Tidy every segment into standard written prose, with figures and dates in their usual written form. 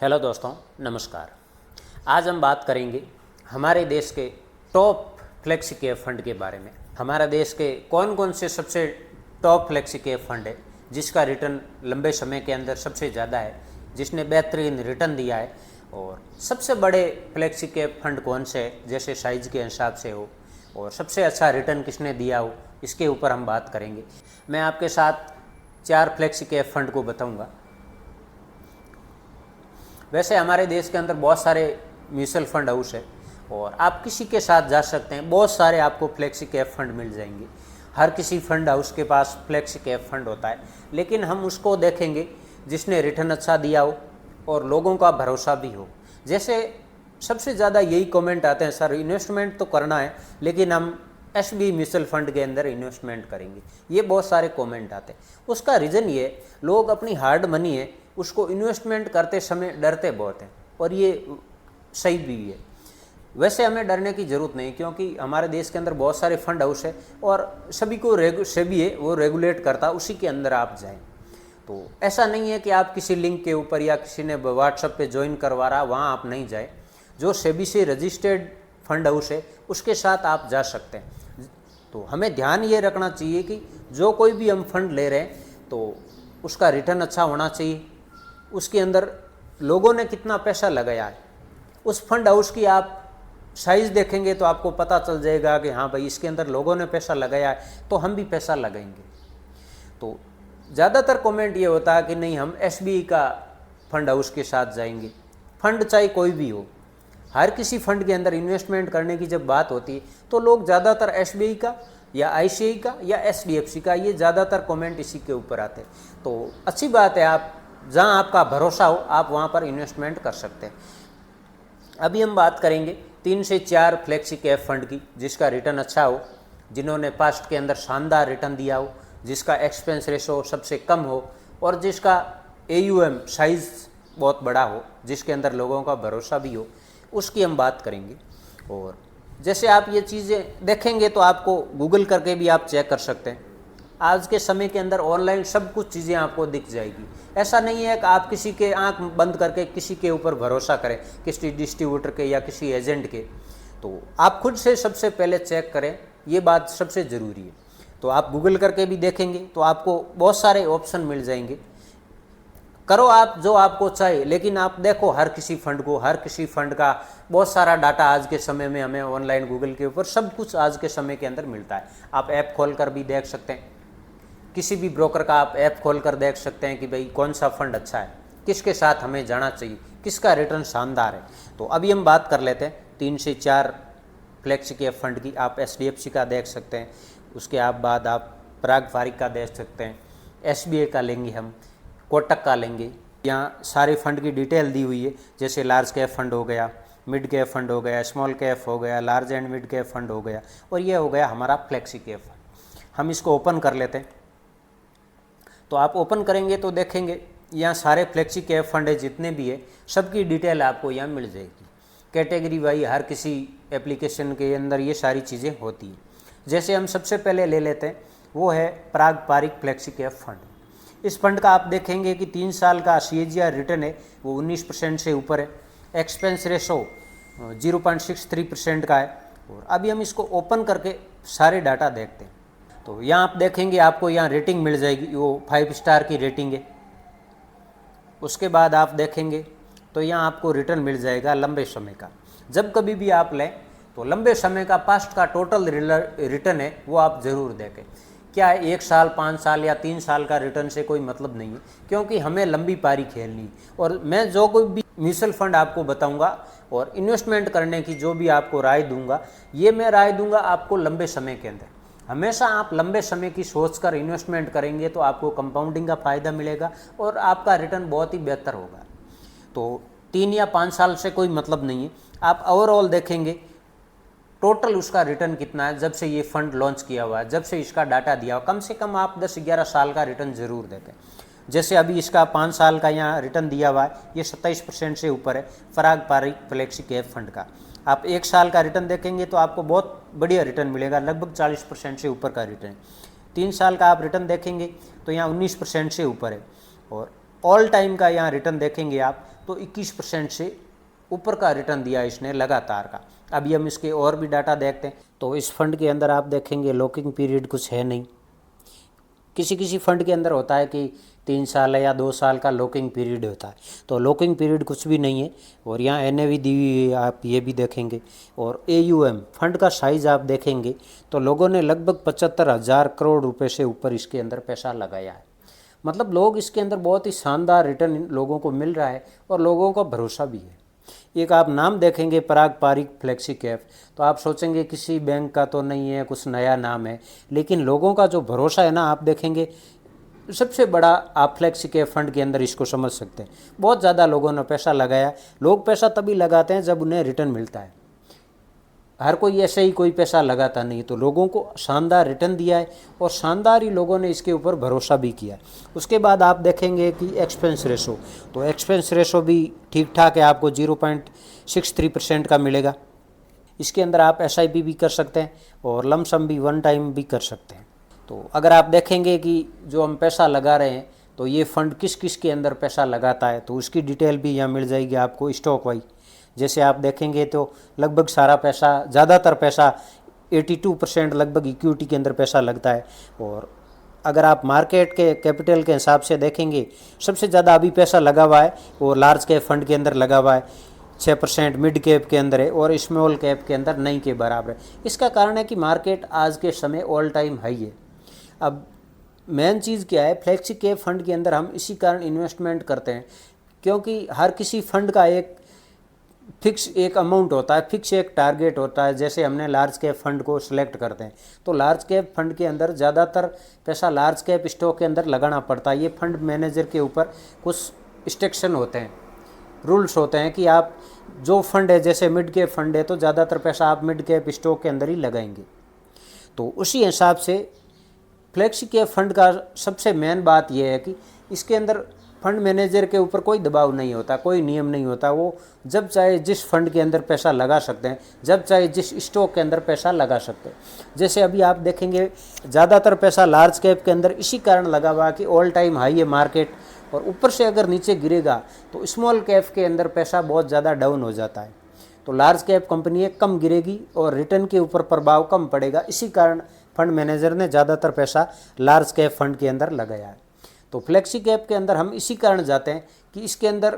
Hello दोस्तों, नमस्कार। आज हम बात करेंगे हमारे देश के टॉप फ्लेक्सी कैप फंड के बारे में। हमारे देश के कौन कौन से सबसे टॉप फ्लेक्सी कैप फंड है जिसका रिटर्न लंबे समय के अंदर सबसे ज़्यादा है, जिसने बेहतरीन रिटर्न दिया है, और सबसे बड़े फ्लेक्सी कैप फंड कौन से है जैसे साइज के हिसाब से हो, और सबसे अच्छा रिटर्न किसने दिया हो, इसके ऊपर हम बात करेंगे। मैं आपके साथ 4 फ्लेक्सी कैप फंड को बताऊँगा। वैसे हमारे देश के अंदर बहुत सारे म्यूचुअल फंड हाउस है और आप किसी के साथ जा सकते हैं, बहुत सारे आपको फ्लेक्सी कैप फंड मिल जाएंगे। हर किसी फंड हाउस के पास फ्लेक्सी कैप फंड होता है, लेकिन हम उसको देखेंगे जिसने रिटर्न अच्छा दिया हो और लोगों का भरोसा भी हो। जैसे सबसे ज़्यादा यही कमेंट आते हैं, सर इन्वेस्टमेंट तो करना है लेकिन हम एसबी म्यूचुअल फंड के अंदर इन्वेस्टमेंट करेंगे, ये बहुत सारे कमेंट आते हैं। उसका रीज़न ये, लोग अपनी हार्ड मनी है उसको इन्वेस्टमेंट करते समय डरते बहुत हैं, और ये सही भी है। वैसे हमें डरने की ज़रूरत नहीं, क्योंकि हमारे देश के अंदर बहुत सारे फंड हाउस है और सभी को सेबी है वो रेगुलेट करता, उसी के अंदर आप जाएं। तो ऐसा नहीं है कि आप किसी लिंक के ऊपर या किसी ने व्हाट्सएप पे ज्वाइन करवा रहा वहाँ आप नहीं जाए। जो सेबी से रजिस्टर्ड फंड हाउस है उसके साथ आप जा सकते हैं। तो हमें ध्यान ये रखना चाहिए कि जो कोई भी हम फंड ले रहे हैं तो उसका रिटर्न अच्छा होना चाहिए, उसके अंदर लोगों ने कितना पैसा लगाया है। उस फंड हाउस की आप साइज़ देखेंगे तो आपको पता चल जाएगा कि हाँ भाई इसके अंदर लोगों ने पैसा लगाया है तो हम भी पैसा लगाएंगे। तो ज़्यादातर कमेंट ये होता है कि नहीं हम एसबीआई का फंड हाउस के साथ जाएंगे। फंड चाहे कोई भी हो, हर किसी फंड के अंदर इन्वेस्टमेंट करने की जब बात होती है तो लोग ज़्यादातर एसबीआई का या आईसीआई का या एचडीएफसी का, ये ज़्यादातर कमेंट इसी के ऊपर आते हैं। तो अच्छी बात है, आप जहां आपका भरोसा हो आप वहां पर इन्वेस्टमेंट कर सकते हैं। अभी हम बात करेंगे 3 से 4 फ्लेक्सी कैप फंड की जिसका रिटर्न अच्छा हो, जिन्होंने पास्ट के अंदर शानदार रिटर्न दिया हो, जिसका एक्सपेंस रेशो सबसे कम हो और जिसका एयूएम साइज़ बहुत बड़ा हो, जिसके अंदर लोगों का भरोसा भी हो, उसकी हम बात करेंगे। और जैसे आप ये चीज़ें देखेंगे तो आपको गूगल करके भी आप चेक कर सकते हैं। आज के समय के अंदर ऑनलाइन सब कुछ चीज़ें आपको दिख जाएगी। ऐसा नहीं है कि आप किसी के आंख बंद करके किसी के ऊपर भरोसा करें, किसी डिस्ट्रीब्यूटर के या किसी एजेंट के। तो आप खुद से सबसे पहले चेक करें, ये बात सबसे ज़रूरी है। तो आप गूगल करके भी देखेंगे तो आपको बहुत सारे ऑप्शन मिल जाएंगे। करो आप जो आपको चाहिए, लेकिन आप देखो हर किसी फंड को, हर किसी फंड का बहुत सारा डाटा आज के समय में हमें ऑनलाइन गूगल के ऊपर सब कुछ आज के समय के अंदर मिलता है। आप ऐप खोल कर भी देख सकते हैं, किसी भी ब्रोकर का आप ऐप खोल कर देख सकते हैं कि भाई कौन सा फंड अच्छा है, किसके साथ हमें जाना चाहिए, किसका रिटर्न शानदार है। तो अभी हम बात कर लेते हैं 3 से 4 फ्लेक्सी कैप फंड की। आप एचडीएफसी का देख सकते हैं, उसके बाद आप पराग पारिक का देख सकते हैं, एसबीआई का लेंगे हम, कोटक का लेंगे। यहाँ सारे फंड की डिटेल दी हुई है, जैसे लार्ज कैप फंड हो गया, मिड कैप फंड हो गया, स्मॉल कैप हो गया, large and mid cap fund हो गया, और ये हो गया हमारा फ्लेक्सी कैप फंड। हम इसको ओपन कर लेते हैं। तो आप ओपन करेंगे तो देखेंगे यहाँ सारे फ्लेक्सी कैप फंड है जितने भी है, सबकी डिटेल आपको यहाँ मिल जाएगी। कैटेगरी वाइज हर किसी एप्लीकेशन के अंदर ये सारी चीज़ें होती हैं। जैसे हम सबसे पहले ले लेते हैं, वो है पराग पारिक फ्लेक्सी कैप फंड। इस फंड का आप देखेंगे कि 3 साल का सीएजीआर रिटर्न है वो 19% से ऊपर है। एक्सपेंस रेशो 0.63% का है। और अभी हम इसको ओपन करके सारे डाटा देखते हैं। तो यहाँ आप देखेंगे आपको यहाँ रेटिंग मिल जाएगी, वो 5 स्टार की रेटिंग है। उसके बाद आप देखेंगे तो यहाँ आपको रिटर्न मिल जाएगा लंबे समय का। जब कभी भी आप लें तो लंबे समय का पास्ट का टोटल रिटर्न है वो आप ज़रूर देखें। क्या है 1 साल, 5 साल या 3 साल का रिटर्न से कोई मतलब नहीं है, क्योंकि हमें लंबी पारी खेलनी है। और मैं जो कोई भी म्यूचुअल फंड आपको बताऊंगा और इन्वेस्टमेंट करने की जो भी आपको राय दूंगा, ये मैं राय दूंगा आपको लंबे समय के अंदर। हमेशा आप लंबे समय की सोच कर इन्वेस्टमेंट करेंगे तो आपको कंपाउंडिंग का फ़ायदा मिलेगा और आपका रिटर्न बहुत ही बेहतर होगा। तो 3 या 5 साल से कोई मतलब नहीं है। आप ओवरऑल देखेंगे टोटल उसका रिटर्न कितना है, जब से ये फंड लॉन्च किया हुआ है, जब से इसका डाटा दिया हुआ, कम से कम आप 10-11 साल का रिटर्न ज़रूर देखें। जैसे अभी इसका 5 साल का यहाँ रिटर्न दिया हुआ है, ये 27% से ऊपर है पराग पारिक फ्लेक्सी कैप फंड का। आप 1 साल का रिटर्न देखेंगे तो आपको बहुत बढ़िया रिटर्न मिलेगा, लगभग 40% से ऊपर का रिटर्न। 3 साल का आप रिटर्न देखेंगे तो यहाँ 19% से ऊपर है। और ऑल टाइम का यहाँ रिटर्न देखेंगे आप तो 21% से ऊपर का रिटर्न दिया इसने लगातार का। अभी हम इसके और भी डाटा देखते हैं। तो इस फंड के अंदर आप देखेंगे लॉकिंग पीरियड कुछ है नहीं। किसी किसी फंड के अंदर होता है कि 3 साल या 2 साल का लॉकिंग पीरियड होता है, तो लॉकिंग पीरियड कुछ भी नहीं है। और यहाँ NAV दी हुई है, आप ये भी देखेंगे। और AUM फंड का साइज़ आप देखेंगे तो लोगों ने लगभग 75,000 करोड़ रुपए से ऊपर इसके अंदर पैसा लगाया है। मतलब लोग इसके अंदर बहुत ही शानदार रिटर्न लोगों को मिल रहा है और लोगों का भरोसा भी है। एक आप नाम देखेंगे पराग पारिक फ्लेक्सी कैप, तो आप सोचेंगे किसी बैंक का तो नहीं है, कुछ नया नाम है, लेकिन लोगों का जो भरोसा है ना, आप देखेंगे सबसे बड़ा आप फ्लेक्सी कैप फंड के अंदर इसको समझ सकते हैं। बहुत ज़्यादा लोगों ने पैसा लगाया। लोग पैसा तभी लगाते हैं जब उन्हें रिटर्न मिलता है। हर कोई ऐसे ही कोई पैसा लगाता नहीं। तो लोगों को शानदार रिटर्न दिया है और शानदार ही लोगों ने इसके ऊपर भरोसा भी किया। उसके बाद आप देखेंगे कि एक्सपेंस रेशो, तो एक्सपेंस रेशो भी ठीक ठाक है, आपको 0.63% का मिलेगा। इसके अंदर आप SIP भी कर सकते हैं और लमसम भी 1 टाइम भी कर सकते हैं। तो अगर आप देखेंगे कि जो हम पैसा लगा रहे हैं तो ये फंड किस किस के अंदर पैसा लगाता है, तो उसकी डिटेल भी यहाँ मिल जाएगी आपको स्टॉक वाइज। जैसे आप देखेंगे तो लगभग सारा पैसा, ज़्यादातर पैसा 82% लगभग इक्विटी के अंदर पैसा लगता है। और अगर आप मार्केट के कैपिटल के हिसाब से देखेंगे, सबसे ज़्यादा अभी पैसा लगा हुआ है वो लार्ज कैप फंड के अंदर लगा हुआ है 6%, मिड कैप के अंदर है और स्मॉल कैप के अंदर नहीं के बराबर है। इसका कारण है कि मार्केट आज के समय ऑल टाइम हाई है। अब मेन चीज़ क्या है, फ्लेक्सी कैप फंड के अंदर हम इसी कारण इन्वेस्टमेंट करते हैं क्योंकि हर किसी फंड का एक फिक्स एक अमाउंट होता है, फिक्स एक टारगेट होता है। जैसे हमने लार्ज कैप फंड को सिलेक्ट करते हैं तो लार्ज कैप फंड के अंदर ज़्यादातर पैसा लार्ज कैप स्टॉक के अंदर लगाना पड़ता है। ये फंड मैनेजर के ऊपर कुछ रिस्ट्रिक्शन होते हैं, रूल्स होते हैं कि आप जो फंड है, जैसे मिड कैप फंड है तो ज़्यादातर पैसा आप मिड कैप स्टॉक के अंदर ही लगाएंगे। तो उसी हिसाब से फ्लेक्सी कैप फंड का सबसे मेन बात यह है कि इसके अंदर फंड मैनेजर के ऊपर कोई दबाव नहीं होता, कोई नियम नहीं होता। वो जब चाहे जिस फंड के अंदर पैसा लगा सकते हैं, जब चाहे जिस स्टॉक के अंदर पैसा लगा सकते हैं। जैसे अभी आप देखेंगे ज़्यादातर पैसा लार्ज कैप के अंदर इसी कारण लगा हुआ कि ऑल टाइम हाई है मार्केट, और ऊपर से अगर नीचे गिरेगा तो स्मॉल कैप के अंदर पैसा बहुत ज़्यादा डाउन हो जाता है। तो लार्ज कैप कंपनी कम गिरेगी और रिटर्न के ऊपर प्रभाव कम पड़ेगा। इसी कारण फंड मैनेजर ने ज़्यादातर पैसा लार्ज कैप फंड के अंदर लगाया है। तो फ्लेक्सी कैप के अंदर हम इसी कारण जाते हैं कि इसके अंदर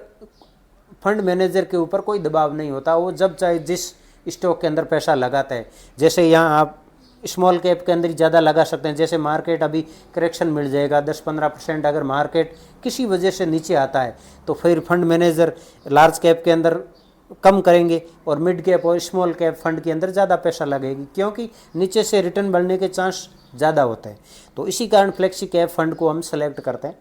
फंड मैनेजर के ऊपर कोई दबाव नहीं होता। वो जब चाहे जिस स्टॉक के अंदर पैसा लगाता है, जैसे यहाँ आप स्मॉल कैप के अंदर ज़्यादा लगा सकते हैं। जैसे मार्केट अभी करेक्शन मिल जाएगा 10-15%, अगर मार्केट किसी वजह से नीचे आता है तो फिर फंड मैनेजर लार्ज कैप के अंदर कम करेंगे और मिड कैप और स्मॉल कैप फंड के अंदर ज़्यादा पैसा लगेगी, क्योंकि नीचे से रिटर्न बढ़ने के चांस ज़्यादा होते हैं। तो इसी कारण फ्लेक्सी कैप फंड को हम सेलेक्ट करते हैं।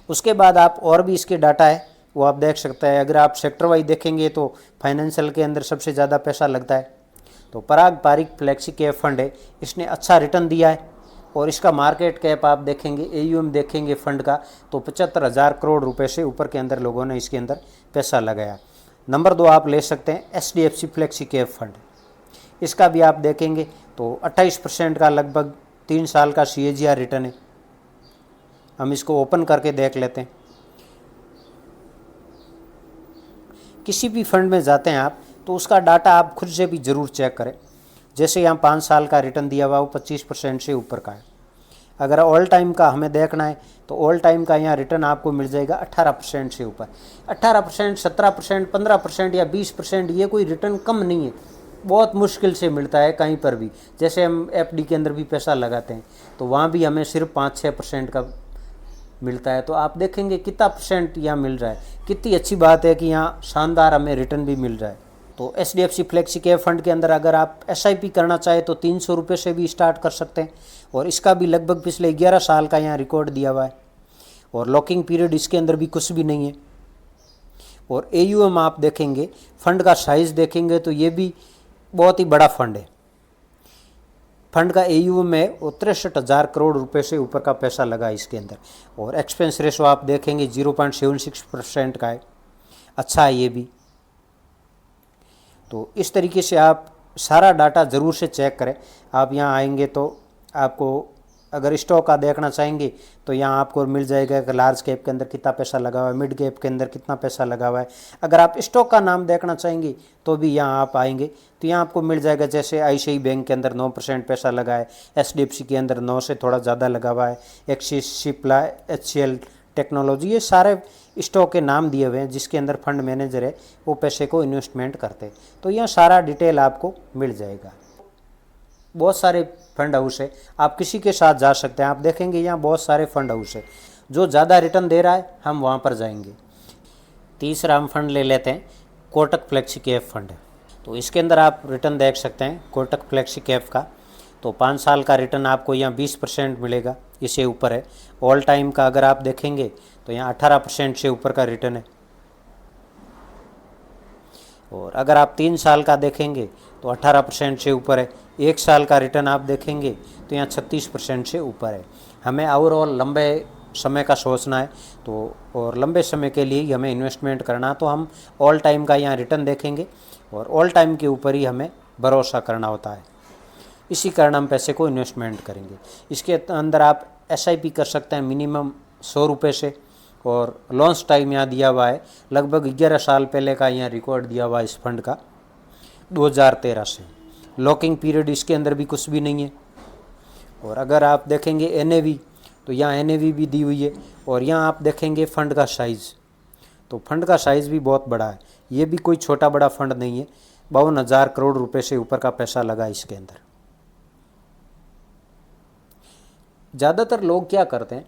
उसके बाद आप और भी इसके डाटा है वो आप देख सकते हैं। अगर आप सेक्टर वाइज देखेंगे तो फाइनेंशियल के अंदर सबसे ज़्यादा पैसा लगता है। तो पराग पारिक फ्लेक्सी कैप फंड है, इसने अच्छा रिटर्न दिया है और इसका मार्केट कैप आप देखेंगे, AUM देखेंगे फंड का, तो 75,000 करोड़ रुपए से ऊपर के अंदर लोगों ने इसके अंदर पैसा लगाया। नंबर 2 आप ले सकते हैं SDFC फ्लेक्सी कैप फंड। इसका भी आप देखेंगे तो 28% का लगभग 3 साल का CAGR रिटर्न है। हम इसको ओपन करके देख लेते हैं। किसी भी फंड में जाते हैं आप तो उसका डाटा आप खुद से भी ज़रूर चेक करें। जैसे यहाँ 5 साल का रिटर्न दिया हुआ वो 25% से ऊपर का है। अगर ऑल टाइम का हमें देखना है तो ऑल टाइम का यहाँ रिटर्न आपको मिल जाएगा 18% से ऊपर। 18%, 17%, 15% या 20% ये कोई रिटर्न कम नहीं है, बहुत मुश्किल से मिलता है कहीं पर भी। जैसे हम FD के अंदर भी पैसा लगाते हैं तो वहाँ भी हमें सिर्फ 5-6% का मिलता है। तो आप देखेंगे कितना परसेंट यहाँ मिल रहा है। कितनी अच्छी बात है कि यहाँ शानदार हमें रिटर्न भी मिल रहा है। तो SDFC फ्लेक्सी कैप फंड के अंदर अगर आप SIP करना चाहे तो 300 रुपये से भी स्टार्ट कर सकते हैं और इसका भी लगभग पिछले 11 साल का यहाँ रिकॉर्ड दिया हुआ है और लॉकिंग पीरियड इसके अंदर भी कुछ भी नहीं है। और AUM आप देखेंगे, फंड का साइज़ देखेंगे तो ये भी बहुत ही बड़ा फंड है। फंड का AUM है वो 63,000 करोड़ रुपए से ऊपर का पैसा लगा इसके अंदर। और एक्सपेंस रेशो आप देखेंगे 0.76% का है, अच्छा है ये भी। तो इस तरीके से आप सारा डाटा ज़रूर से चेक करें। आप यहाँ आएंगे तो आपको अगर स्टॉक का देखना चाहेंगे तो यहाँ आपको मिल जाएगा कि लार्ज कैप के अंदर कितना पैसा लगा हुआ है, मिड कैप के अंदर कितना पैसा लगा हुआ है। अगर आप स्टॉक का नाम देखना चाहेंगे तो भी यहाँ आप आएंगे तो यहाँ आपको मिल जाएगा, जैसे ICICI बैंक के अंदर 9% पैसा लगा है, HDFC के अंदर 9 से थोड़ा ज़्यादा लगा हुआ है, एक्सिस, सिप्ला, HCL टेक्नोलॉजी, ये सारे स्टॉक के नाम दिए हुए हैं जिसके अंदर फंड मैनेजर है वो पैसे को इन्वेस्टमेंट करते हैं। तो यहाँ सारा डिटेल आपको मिल जाएगा। बहुत सारे फंड हाउस है, आप किसी के साथ जा सकते हैं। आप देखेंगे यहाँ बहुत सारे फंड हाउस है, जो ज़्यादा रिटर्न दे रहा है हम वहाँ पर जाएंगे। तीसरा हम फंड ले लेते हैं कोटक फ्लेक्सी कैप फंड। तो इसके अंदर आप रिटर्न देख सकते हैं कोटक फ्लेक्सी कैप का। तो 5 साल का रिटर्न आपको यहाँ 20% मिलेगा, इससे ऊपर है। ऑल टाइम का अगर आप देखेंगे तो यहाँ 18% से ऊपर का रिटर्न है। और अगर आप 3 साल का देखेंगे तो 18% से ऊपर है। 1 साल का रिटर्न आप देखेंगे तो यहाँ 36% से ऊपर है। हमें ओवरऑल लंबे समय का सोचना है तो, और लंबे समय के लिए ही हमें इन्वेस्टमेंट करना, तो हम ऑल टाइम का यहाँ रिटर्न देखेंगे और ऑल टाइम के ऊपर ही हमें भरोसा करना होता है। इसी कारण हम पैसे को इन्वेस्टमेंट करेंगे। इसके अंदर आप SIP कर सकते हैं मिनिमम 100 रुपये से, और लॉन्च टाइम यहाँ दिया हुआ है लगभग 11 साल पहले का यहाँ रिकॉर्ड दिया हुआ है इस फंड का, 2013 से। लॉकिंग पीरियड इसके अंदर भी कुछ भी नहीं है। और अगर आप देखेंगे NAV तो यहाँ NAV भी दी हुई है। और यहाँ आप देखेंगे फंड का साइज़, तो फंड का साइज़ भी बहुत बड़ा है, ये भी कोई छोटा बड़ा फंड नहीं है। 52,000 करोड़ रुपए से ऊपर का पैसा लगा इसके अंदर। ज़्यादातर लोग क्या करते हैं,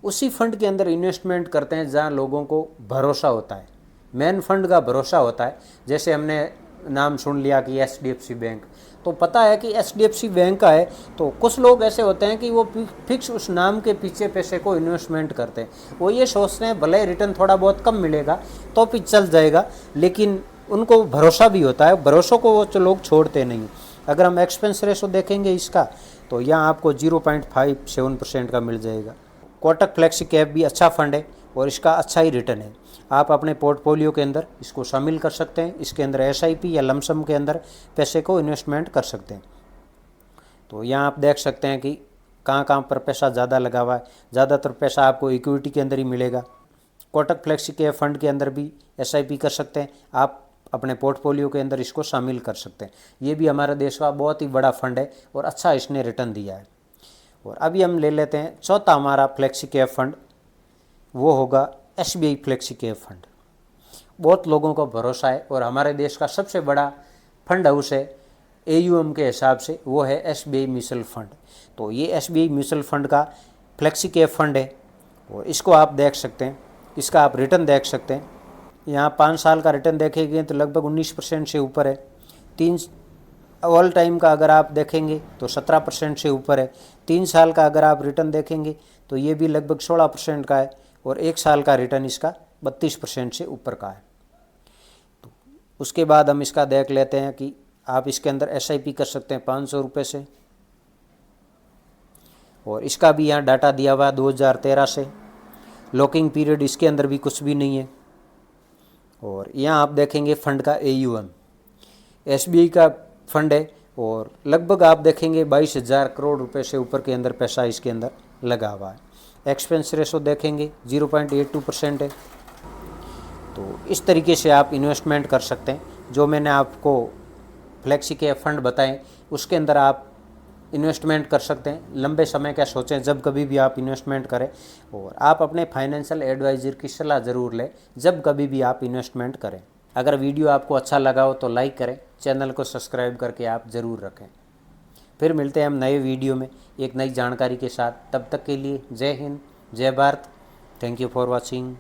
उसी फंड के अंदर इन्वेस्टमेंट करते हैं जहाँ लोगों को भरोसा होता है, मेन फंड का भरोसा होता है। जैसे हमने नाम सुन लिया कि HDFC बैंक, तो पता है कि HDFC बैंक का है, तो कुछ लोग ऐसे होते हैं कि वो फिक्स उस नाम के पीछे पैसे को इन्वेस्टमेंट करते हैं। वो ये सोचते हैं भले रिटर्न थोड़ा बहुत कम मिलेगा तो भी चल जाएगा, लेकिन उनको भरोसा भी होता है, भरोसों को वो लोग छोड़ते नहीं। अगर हम एक्सपेंस रेशो देखेंगे इसका तो यहाँ आपको 0.57% का मिल जाएगा। कोटक फ्लेक्सी कैप भी अच्छा फंड है और इसका अच्छा ही रिटर्न है। आप अपने पोर्टफोलियो के अंदर इसको शामिल कर सकते हैं। इसके अंदर SIP या लमसम के अंदर पैसे को इन्वेस्टमेंट कर सकते हैं। तो यहाँ आप देख सकते हैं कि कहाँ कहाँ पर पैसा ज़्यादा लगा हुआ है। ज़्यादातर पैसा आपको इक्विटी के अंदर ही मिलेगा। कोटक फ्लेक्सी कैप फंड के अंदर भी SIP कर सकते हैं, आप अपने पोर्टफोलियो के अंदर इसको शामिल कर सकते हैं। ये भी हमारे देश का बहुत ही बड़ा फंड है और अच्छा इसने रिटर्न दिया है। और अभी हम ले लेते हैं चौथा हमारा फ्लेक्सी कैप फंड, वो होगा SBI फ्लेक्सी कैप फंड। बहुत लोगों को भरोसा है और हमारे देश का सबसे बड़ा फंड हाउस है AUM के हिसाब से, वो है SBI म्यूचुअल फंड। तो ये SBI म्यूचुअल फंड का फ्लेक्सी कैप फंड है और इसको आप देख सकते हैं, इसका आप रिटर्न देख सकते हैं। यहाँ 5 साल का रिटर्न देखेंगे तो लगभग 19% से ऊपर है। 3 ऑल टाइम का अगर आप देखेंगे तो 17% से ऊपर है। 3 साल का अगर आप रिटर्न देखेंगे तो ये भी लगभग 16% का है और 1 साल का रिटर्न इसका 32% से ऊपर का है। तो उसके बाद हम इसका देख लेते हैं कि आप इसके अंदर SIP कर सकते हैं 500 रुपये से, और इसका भी यहाँ डाटा दिया हुआ है 2013 से। लॉकिंग पीरियड इसके अंदर भी कुछ भी नहीं है। और यहाँ आप देखेंगे फंड का AUM, SBI का फंड है और लगभग आप देखेंगे 22,000 करोड़ रुपए से ऊपर के अंदर पैसा इसके अंदर लगा हुआ है। एक्सपेंस रेशो देखेंगे 0.82% है। तो इस तरीके से आप इन्वेस्टमेंट कर सकते हैं। जो मैंने आपको फ्लेक्सी के फंड बताएं उसके अंदर आप इन्वेस्टमेंट कर सकते हैं। लंबे समय का सोचें जब कभी भी आप इन्वेस्टमेंट करें, और आप अपने फाइनेंशियल एडवाइज़र की सलाह ज़रूर लें जब कभी भी आप इन्वेस्टमेंट करें। अगर वीडियो आपको अच्छा लगा हो तो लाइक करें, चैनल को सब्सक्राइब करके आप ज़रूर रखें। फिर मिलते हैं हम नए वीडियो में एक नई जानकारी के साथ। तब तक के लिए जय हिंद, जय Bharat. Thank you for watching.